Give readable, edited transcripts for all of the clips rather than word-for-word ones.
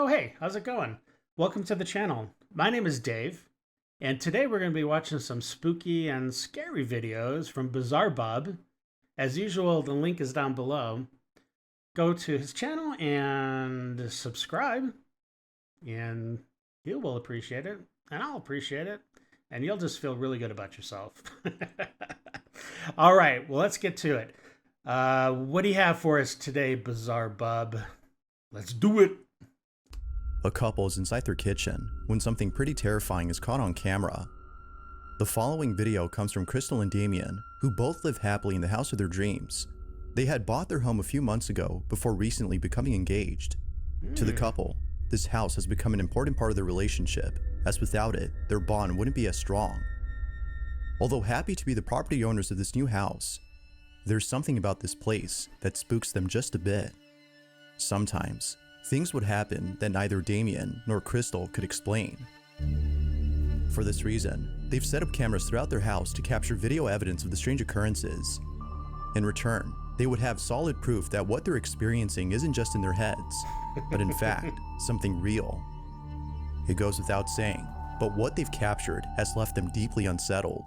Oh, hey, how's it going? Welcome to the channel. My name is Dave, and today we're going to be watching some spooky and scary videos from Bizarre Bob. As usual, the link is down below. Go to his channel and subscribe, and he will appreciate it, and I'll appreciate it, and you'll just feel really good about yourself. All right, well, let's get to it. What do you have for us today, Bizarre Bob? Let's do it. A couple is inside their kitchen when something pretty terrifying is caught on camera. The following video comes from Crystal and Damien, who both live happily in the house of their dreams. They had bought their home a few months ago before recently becoming engaged. To the couple, this house has become an important part of their relationship, as without it, their bond wouldn't be as strong. Although happy to be the property owners of this new house, there's something about this place that spooks them just a bit. Sometimes, things would happen that neither Damien nor Crystal could explain. For this reason, they've set up cameras throughout their house to capture video evidence of the strange occurrences. In return, they would have solid proof that what they're experiencing isn't just in their heads, but in fact, something real. It goes without saying, but what they've captured has left them deeply unsettled.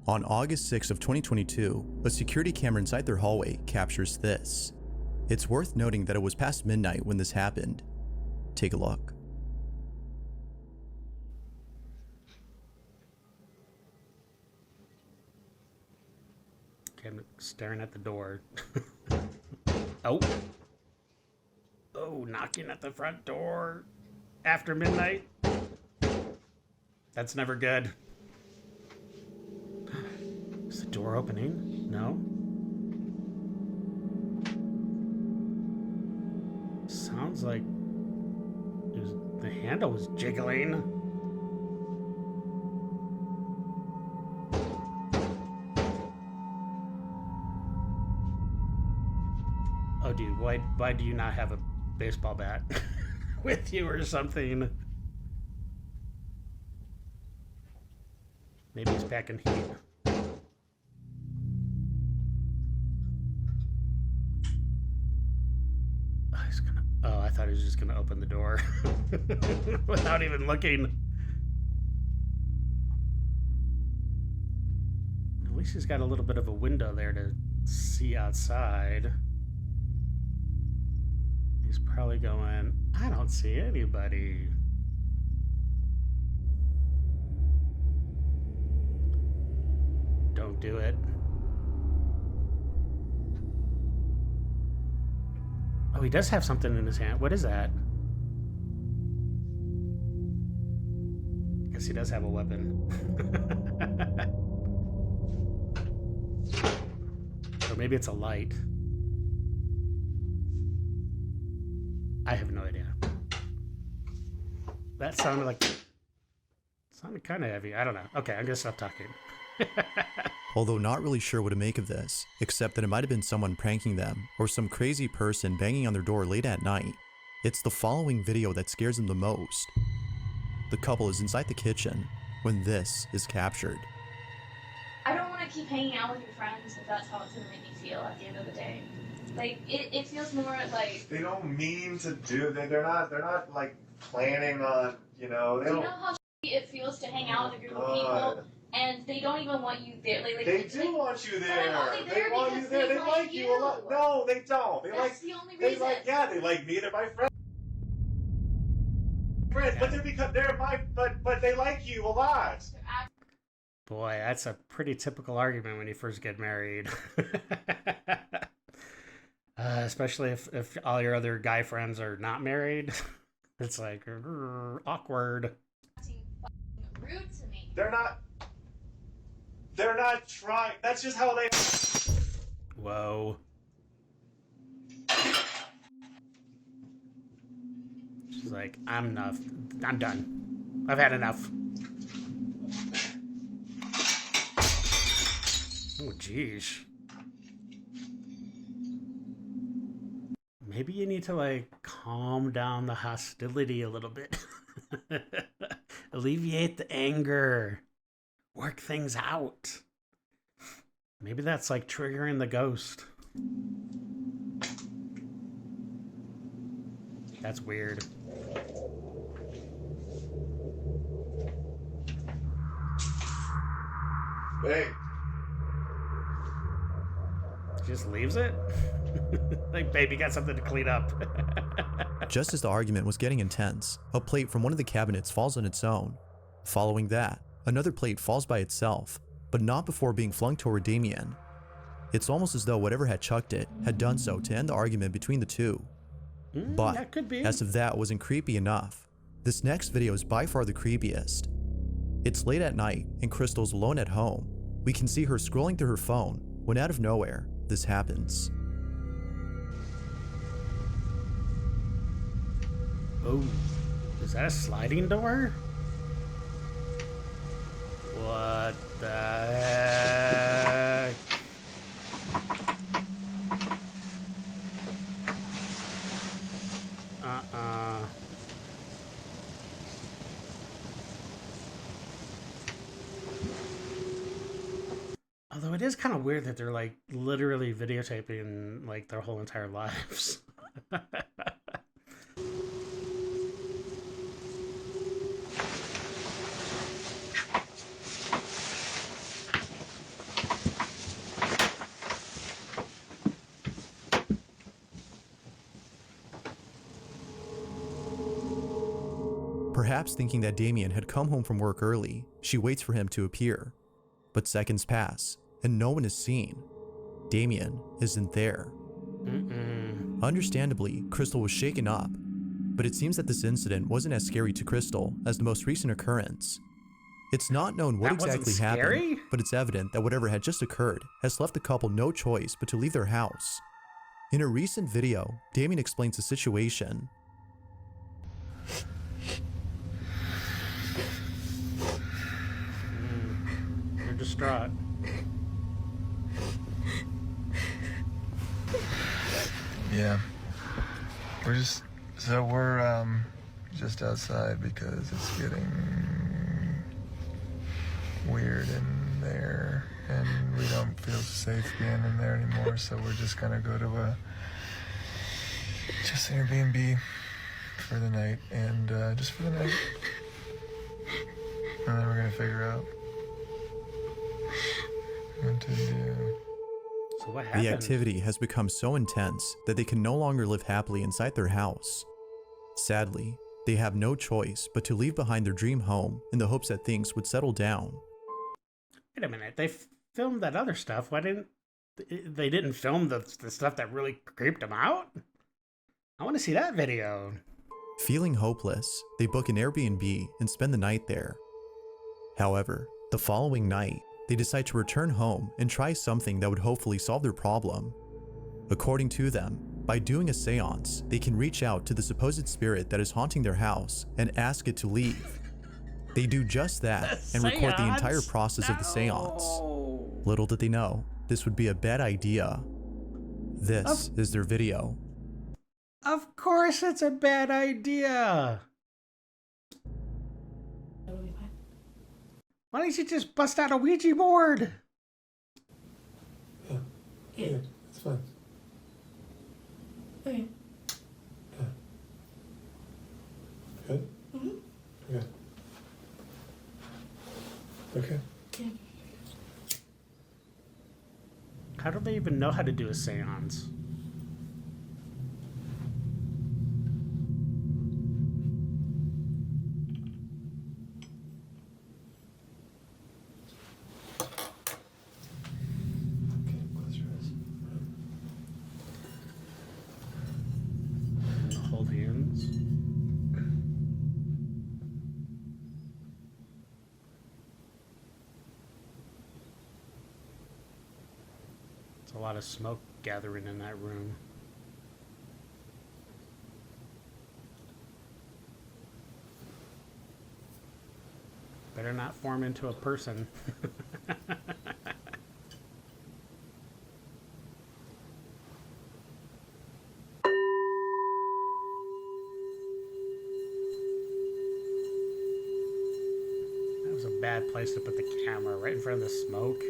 On August 6th of 2022, a security camera inside their hallway captures this. It's worth noting that it was past midnight when this happened. Take a look. Okay, I'm staring at the door. Oh, knocking at the front door after midnight. That's never good. Is the door opening? No. Sounds like the handle was jiggling. Oh, dude, why do you not have a baseball bat with you or something? Maybe he's packing heat. Oh, I thought he was just gonna open the door without even looking. At least he's got a little bit of a window there to see outside. He's probably going, I don't see anybody. Don't do it. Oh, he does have something in his hand. What is that? I guess he does have a weapon. Or maybe it's a light. I have no idea. That sounded kind of heavy. I don't know. Okay, I'm gonna stop talking. Although not really sure what to make of this, except that it might have been someone pranking them or some crazy person banging on their door late at night, it's the following video that scares them the most. The couple is inside the kitchen when this is captured. I don't want to keep hanging out with your friends if that's how it's going to make me feel at the end of the day. Like, it feels more like... They don't mean to do, they're not like planning on, you know, Do you know how it feels to hang out with a group of people? And they don't even want you there. They do want you there. But I'm only there they want you because there. they They like you a lot. No, they don't. That's the only reason. They like me. They're my friends. But they're because they're my. But they like you a lot. Boy, that's a pretty typical argument when you first get married. Especially if all your other guy friends are not married. It's like awkward. Rude to me. They're not trying. That's just how they. Whoa. She's like, I'm done. I've had enough. Oh, geez. Maybe you need to, like, calm down the hostility a little bit. Alleviate the anger. Work things out. Maybe that's like triggering the ghost. That's weird. Hey, Just leaves it? Like, baby, got something to clean up. Just as the argument was getting intense, a plate from one of the cabinets falls on its own. Following that, another plate falls by itself, but not before being flung toward Damien. It's almost as though whatever had chucked it had done so to end the argument between the two. But, that could be. as if that wasn't creepy enough, this next video is by far the creepiest. It's late at night and Crystal's alone at home. We can see her scrolling through her phone when out of nowhere, this happens. Oh, is that a sliding door? What the heck? Although it is kind of weird that they're like literally videotaping like their whole entire lives. Perhaps thinking that Damien had come home from work early, she waits for him to appear. But seconds pass, and no one is seen. Damien isn't there. Understandably, Crystal was shaken up, but it seems that this incident wasn't as scary to Crystal as the most recent occurrence. It's not known what That wasn't exactly scary? happened, but it's evident that whatever had just occurred has left the couple no choice but to leave their house. In a recent video, Damien explains the situation. They're distraught. Yeah. We're just just outside because it's getting weird in there and we don't feel safe being in there anymore, so we're just gonna go to an Airbnb for the night and just for the night. And then we're gonna figure out what to do. So what happened? The activity has become so intense that they can no longer live happily inside their house. Sadly, they have no choice but to leave behind their dream home in the hopes that things would settle down. Wait a minute. They filmed that other stuff. Why didn't they didn't film the stuff that really creeped them out? I want to see that video. Feeling hopeless, they book an Airbnb and spend the night there. However, the following night, they decide to return home and try something that would hopefully solve their problem. According to them, by doing a seance, they can reach out to the supposed spirit that is haunting their house and ask it to leave. They do just that and record the entire process of the seance. Little did they know, this would be a bad idea. This is their video. Of course it's a bad idea. Why don't you just bust out a Ouija board? Yeah, it's fine. Okay. Yeah. Good? Mm-hmm. Okay. Okay. Yeah. How do they even know how to do a seance? Okay, close your eyes. Hold hands. It's a lot of smoke gathering in that room. Better not form into a person. That was a bad place to put the camera, right in front of the smoke.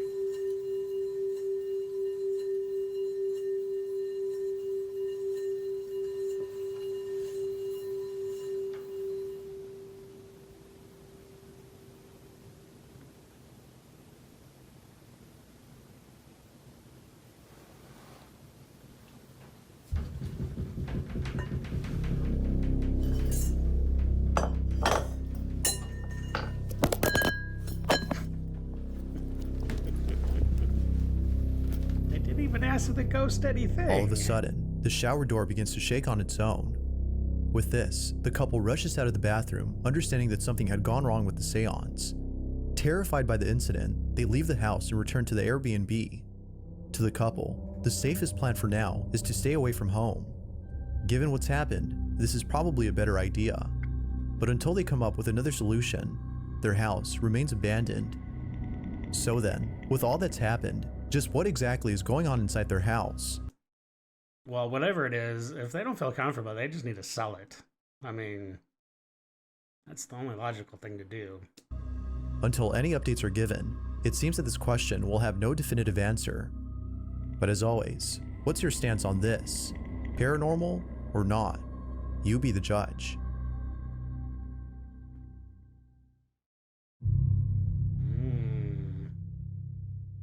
mess with the ghosty thing. All of a sudden, the shower door begins to shake on its own. With this, the couple rushes out of the bathroom, understanding that something had gone wrong with the seance. Terrified by the incident, they leave the house and return to the Airbnb. To the couple, the safest plan for now is to stay away from home. Given what's happened, this is probably a better idea. But until they come up with another solution, their house remains abandoned. So then, with all that's happened, just what exactly is going on inside their house? Well, whatever it is, if they don't feel comfortable, they just need to sell it. I mean, that's the only logical thing to do. Until any updates are given, it seems that this question will have no definitive answer. But as always, what's your stance on this? Paranormal or not? You be the judge.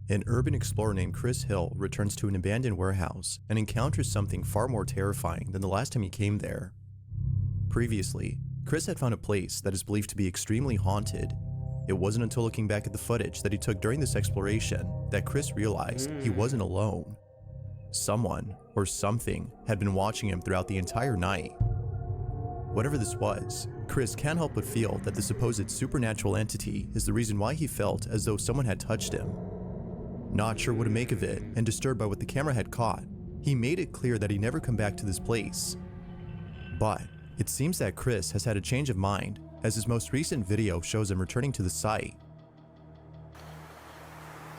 An urban explorer named Chris Hill returns to an abandoned warehouse and encounters something far more terrifying than the last time he came there. Previously, Chris had found a place that is believed to be extremely haunted. It wasn't until looking back at the footage that he took during this exploration that Chris realized he wasn't alone. Someone or something had been watching him throughout the entire night. Whatever this was, Chris can't help but feel that the supposed supernatural entity is the reason why he felt as though someone had touched him. Not sure what to make of it and disturbed by what the camera had caught, he made it clear that he'd never come back to this place. But it seems that Chris has had a change of mind, as his most recent video shows him returning to the site.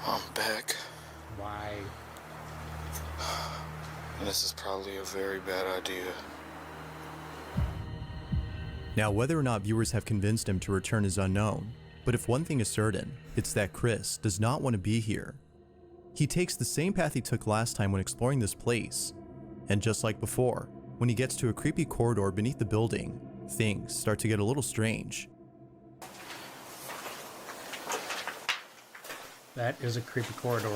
I'm back, Why? and this is probably a very bad idea. Now, whether or not viewers have convinced him to return is unknown, but if one thing is certain, it's that Chris does not want to be here. He takes the same path he took last time when exploring this place, and just like before, when he gets to a creepy corridor beneath the building, things start to get a little strange. That is a creepy corridor.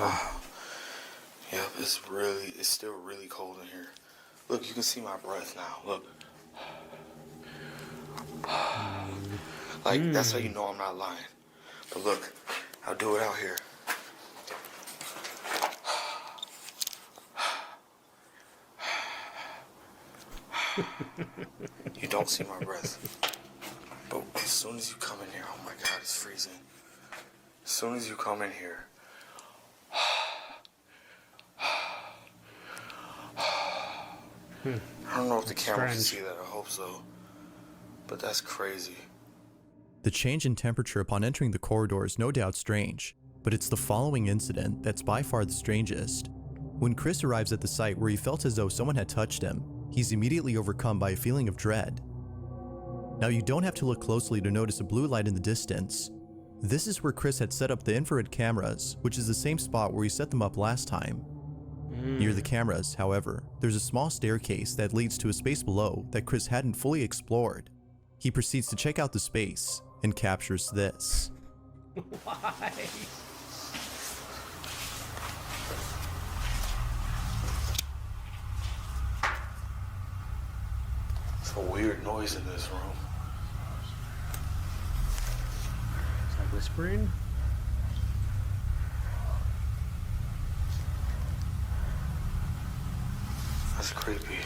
Yep, it's still really cold in here. Look, you can see my breath now, look. Like, that's how you know I'm not lying. But look, I'll do it out here. You don't see my breath. But as soon as you come in here, oh my God, it's freezing. As soon as you come in here, I don't know if the camera can see that, I hope so. But that's crazy. The change in temperature upon entering the corridor is no doubt strange, but it's the following incident that's by far the strangest. When Chris arrives at the site where he felt as though someone had touched him, he's immediately overcome by a feeling of dread. Now, you don't have to look closely to notice a blue light in the distance. This is where Chris had set up the infrared cameras, which is the same spot where he set them up last time. Near the cameras, however, there's a small staircase that leads to a space below that Chris hadn't fully explored. He proceeds to check out the space and captures this. Why? It's a weird noise in this room. Is that whispering? That's creepy.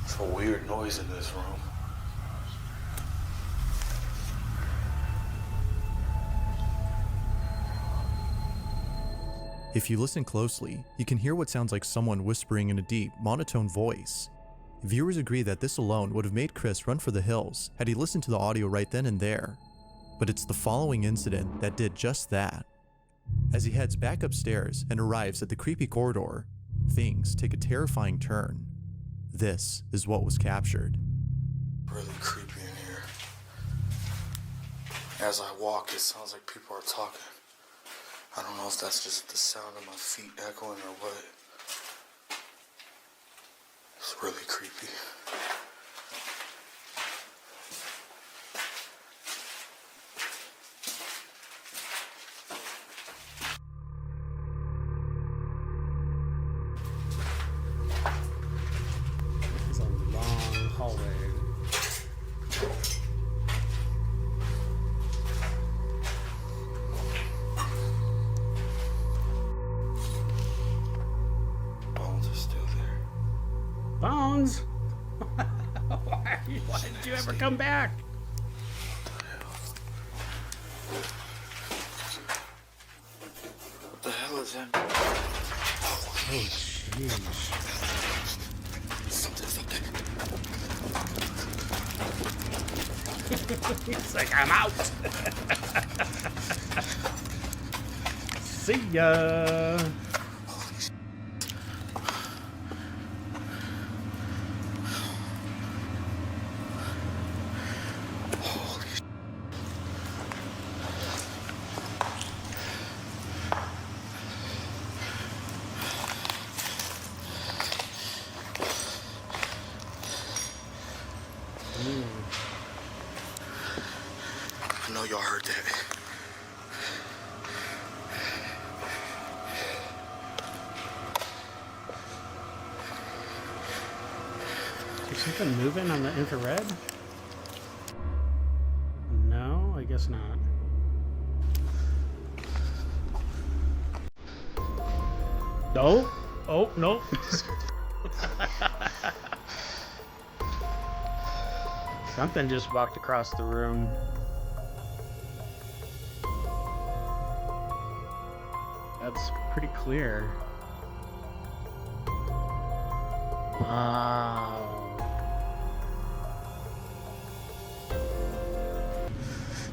It's a weird noise in this room. If you listen closely, you can hear what sounds like someone whispering in a deep, monotone voice. Viewers agree that this alone would have made Chris run for the hills had he listened to the audio right then and there. But it's the following incident that did just that. As he heads back upstairs and arrives at the creepy corridor, things take a terrifying turn. This is what was captured. Really creepy in here. As I walk, it sounds like people are talking. I don't know if that's just the sound of my feet echoing or what. It's really creepy. This is a long hallway. bones? Why did you ever come back? What the hell is that? Oh, jeez. He's like, I'm out. See ya. I know y'all heard that. Is something moving on the infrared? No, I guess not. No. Oh, no. Something just walked across the room. That's pretty clear. Wow.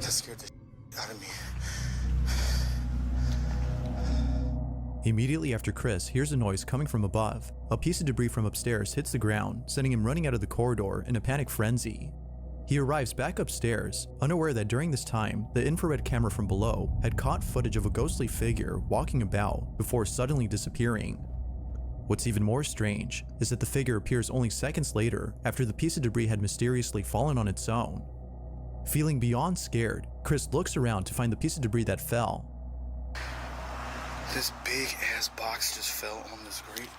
That scared the out of me. Immediately after Chris hears a noise coming from above, a piece of debris from upstairs hits the ground, sending him running out of the corridor in a panic frenzy. He arrives back upstairs, unaware that during this time, the infrared camera from below had caught footage of a ghostly figure walking about before suddenly disappearing. What's even more strange is that the figure appears only seconds later after the piece of debris had mysteriously fallen on its own. Feeling beyond scared, Chris looks around to find the piece of debris that fell. This big ass box just fell on this grate.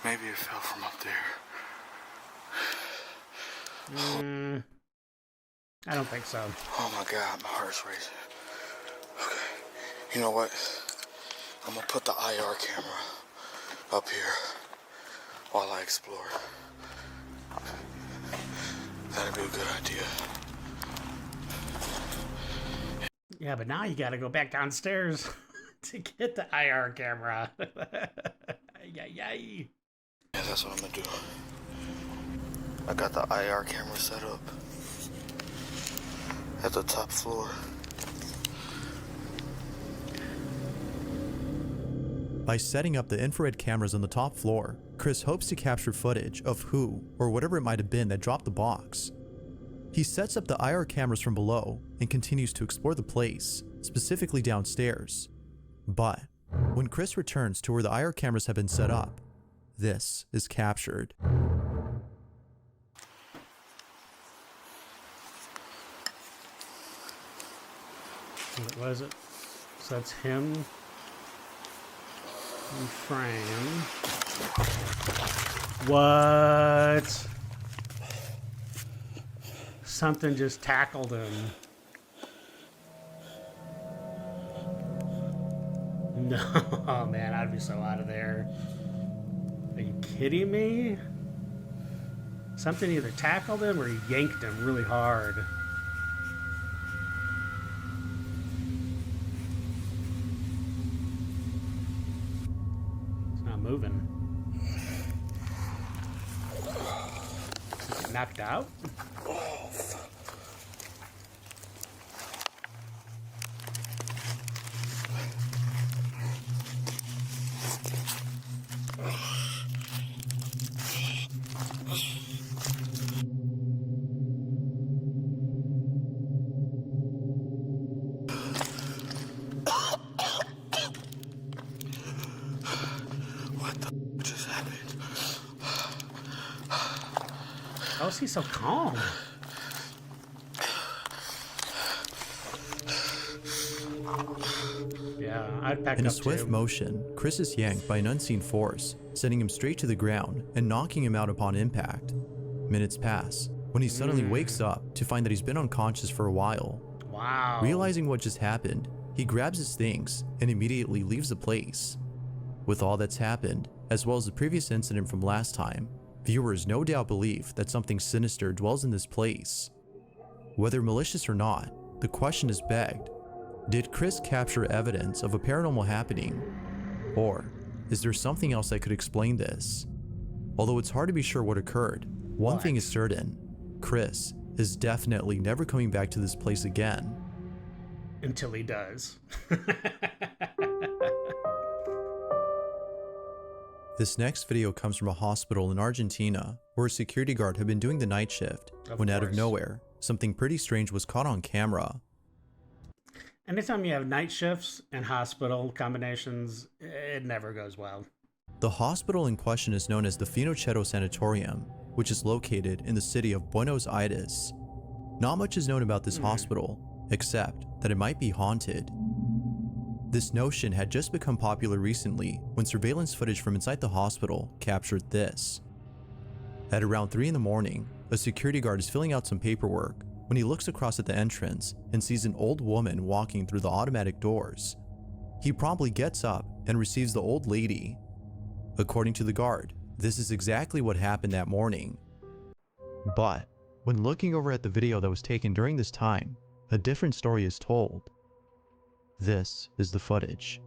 Maybe it fell from up there. I don't think so. Oh my God, my heart's racing. Okay, you know what? I'm gonna put the IR camera up here while I explore. That'd be a good idea. Yeah, but now you gotta go back downstairs to get the IR camera. Yay. Yeah, that's what I'm gonna do. I got the IR camera set up at the top floor. By setting up the infrared cameras on the top floor, Chris hopes to capture footage of who or whatever it might have been that dropped the box. He sets up the IR cameras from below and continues to explore the place, specifically downstairs. But when Chris returns to where the IR cameras have been set up, this is captured. What was it? So that's him in frame. What? Something just tackled him. No, oh man, I'd be so out of there. Are you kidding me? Something either tackled him or he yanked him really hard. It's not moving. Did he get knocked out? What the just happened? How is he so calm? Yeah, I'd pack In up a swift too. motion, Chris is yanked by an unseen force, sending him straight to the ground and knocking him out upon impact. Minutes pass, when he suddenly wakes up to find that he's been unconscious for a while. Wow. Realizing what just happened, he grabs his things and immediately leaves the place. With all that's happened, as well as the previous incident from last time, viewers no doubt believe that something sinister dwells in this place. Whether malicious or not, the question is begged: did Chris capture evidence of a paranormal happening? Or is there something else that could explain this? Although it's hard to be sure what occurred, one thing is certain: Chris is definitely never coming back to this place again. Until he does. This next video comes from a hospital in Argentina where a security guard had been doing the night shift when out of nowhere, something pretty strange was caught on camera. Anytime you have night shifts and hospital combinations, it never goes well. The hospital in question is known as the Finochetto Sanatorium, which is located in the city of Buenos Aires. Not much is known about this hospital, except that it might be haunted. This notion had just become popular recently when surveillance footage from inside the hospital captured this. At around 3 in the morning, a security guard is filling out some paperwork when he looks across at the entrance and sees an old woman walking through the automatic doors. He promptly gets up and receives the old lady. According to the guard, this is exactly what happened that morning. But when looking over at the video that was taken during this time, a different story is told. This is the footage.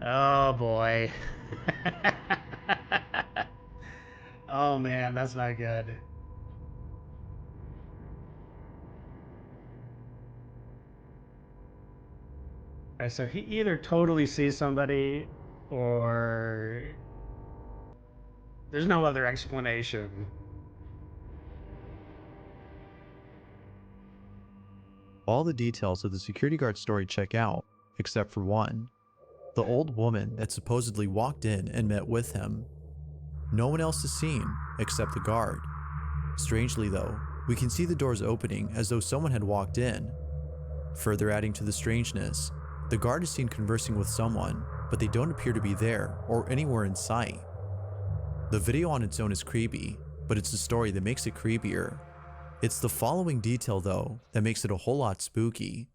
Oh boy. Oh man, that's not good. Alright, so he either totally sees somebody or there's no other explanation. All the details of the security guard story check out, except for one: the old woman that supposedly walked in and met with him. No one else is seen except the guard. Strangely though, we can see the doors opening as though someone had walked in. Further adding to the strangeness, the guard is seen conversing with someone, but they don't appear to be there or anywhere in sight. The video on its own is creepy, but it's the story that makes it creepier. It's the following detail though that makes it a whole lot spooky.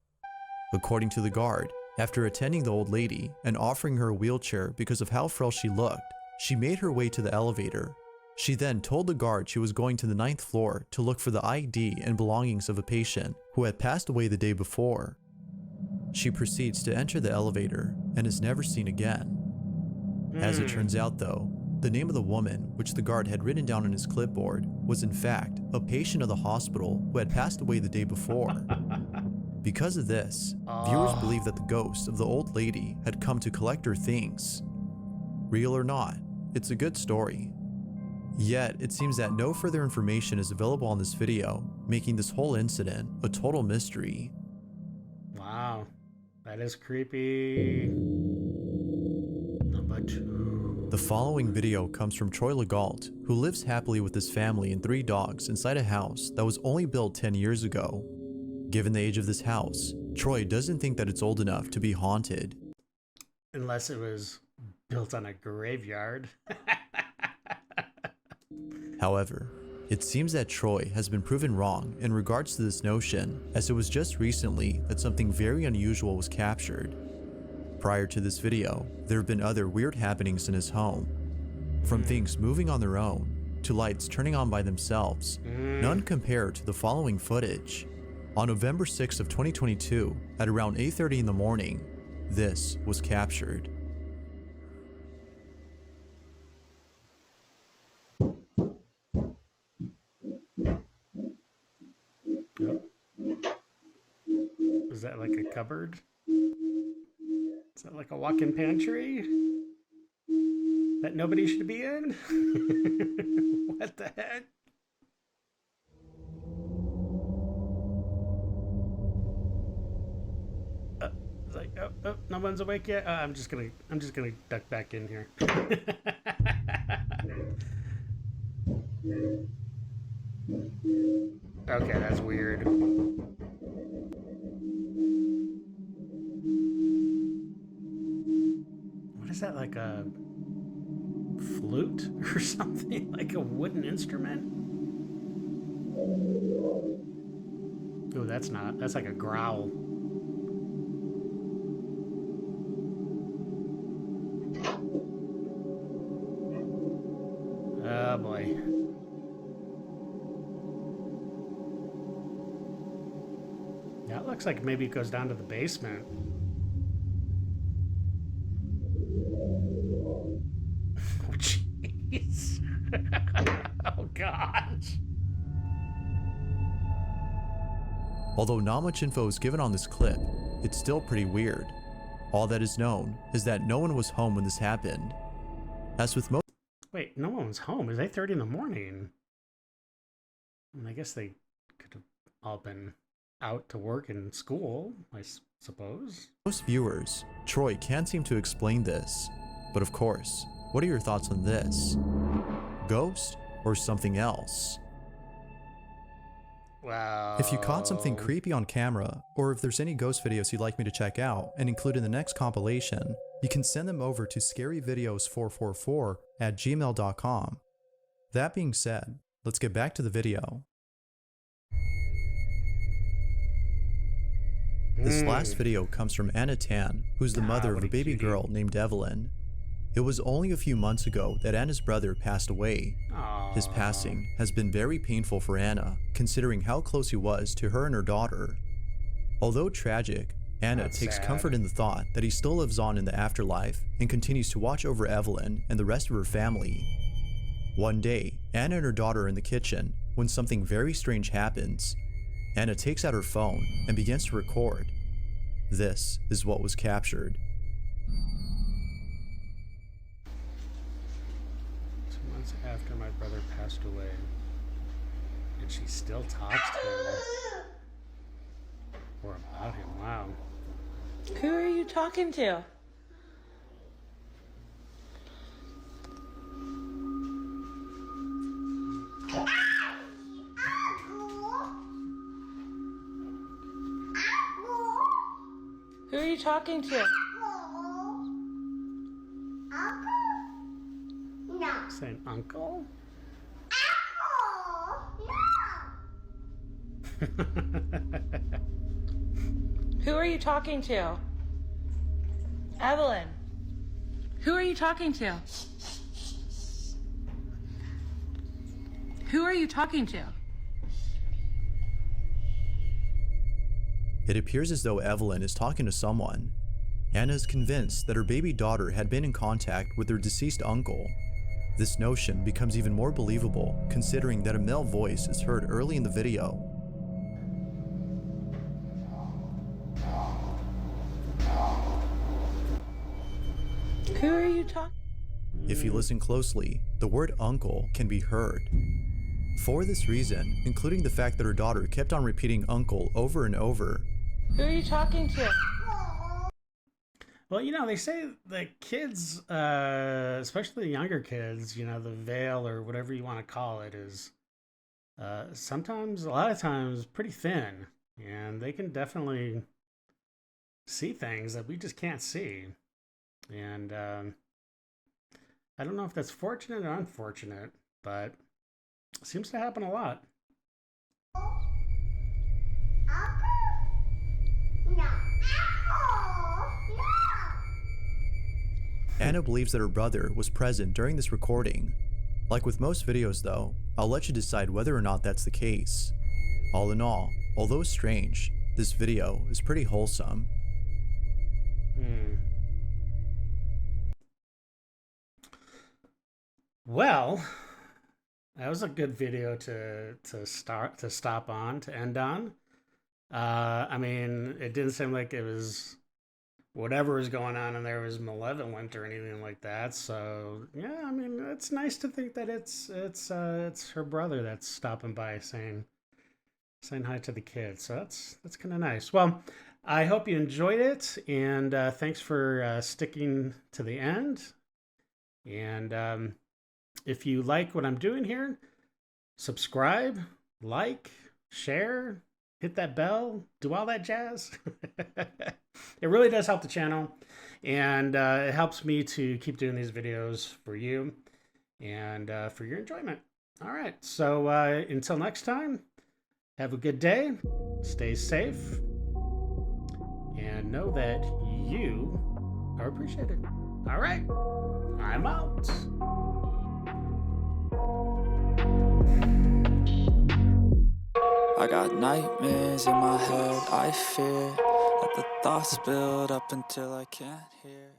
According to the guard, after attending the old lady and offering her a wheelchair because of how frail she looked, she made her way to the elevator. She then told the guard she was going to the 9th floor to look for the ID and belongings of a patient who had passed away the day before. She proceeds to enter the elevator and is never seen again. As it turns out though, the name of the woman, which the guard had written down on his clipboard, was in fact a patient of the hospital who had passed away the day before. Because of this, viewers believe that the ghost of the old lady had come to collect her things. Real or not, it's a good story. Yet, it seems that no further information is available on this video, making this whole incident a total mystery. Wow. That is creepy. Number 2. The following video comes from Troy Legault, who lives happily with his family and 3 dogs inside a house that was only built 10 years ago. Given the age of this house, Troy doesn't think that it's old enough to be haunted. Unless it was built on a graveyard. However, it seems that Troy has been proven wrong in regards to this notion, as it was just recently that something very unusual was captured. Prior to this video, there have been other weird happenings in his home. From things moving on their own, to lights turning on by themselves, none compare to the following footage. On November 6th of 2022, at around 8:30 in the morning, this was captured. Is that like a cupboard? Is that like a walk-in pantry? That nobody should be in? What the heck? It's like, oh, no one's awake yet. I'm just gonna duck back in here. Okay, that's weird. What is that, like a flute or something? Like a wooden instrument? Oh, that's not. That's like a growl. Oh boy. That looks like maybe it goes down to the basement. Oh, jeez. Oh, gosh. Although not much info is given on this clip, it's still pretty weird. All that is known is that no one was home when this happened. As with most Wait, no one was home. It was 8:30 in the morning. I guess they could have all been out to work and school, I suppose. viewers, Troy can't seem to explain this. But of course, what are your thoughts on this? Ghost or something else? Wow. If you caught something creepy on camera, or if there's any ghost videos you'd like me to check out and include in the next compilation, you can send them over to scaryvideos444@gmail.com. That being said, let's get back to the video. This last video comes from Anna Tan, who's the mother of a baby girl named Evelyn. It was only a few months ago that Anna's brother passed away. His passing has been very painful for Anna, considering how close he was to her and her daughter. Although tragic, Anna takes comfort in the thought that he still lives on in the afterlife and continues to watch over Evelyn and the rest of her family. One day, Anna and her daughter are in the kitchen when something very strange happens. Anna takes out her phone and begins to record. This is what was captured. 2 months after my brother passed away, and she still talks to him. Or about him, wow. Who are you talking to? Who are you talking to? Saying uncle? Who are you talking to? Evelyn. Who are you talking to? Who are you talking to? It appears as though Evelyn is talking to someone. Anna is convinced that her baby daughter had been in contact with her deceased uncle. This notion becomes even more believable considering that a male voice is heard early in the video. Who are you talking? If you listen closely, the word uncle can be heard. For this reason, including the fact that her daughter kept on repeating uncle over and over. Who are you talking to? Well, you know, they say that kids, especially the younger kids, you know, the veil or whatever you want to call it is sometimes, a lot of times, pretty thin. And they can definitely see things that we just can't see. And I don't know if that's fortunate or unfortunate, but it seems to happen a lot. Anna believes that her brother was present during this recording. Like with most videos though, I'll let you decide whether or not that's the case. All in all, although strange, this video is pretty wholesome. Well, that was a good video to stop on, to end on. I mean, it didn't seem like it was whatever was going on in there was malevolent or anything like that. So yeah, I mean, it's nice to think that it's her brother that's stopping by saying hi to the kids. So that's kind of nice. Well, I hope you enjoyed it, and thanks for sticking to the end. And if you like what I'm doing here, subscribe, like, share, hit that bell, do all that jazz. It really does help the channel. And it helps me to keep doing these videos for you and for your enjoyment. All right. So until next time, have a good day. Stay safe. And know that you are appreciated. All right. I'm out. I got nightmares in my head, I fear that the thoughts build up until I can't hear.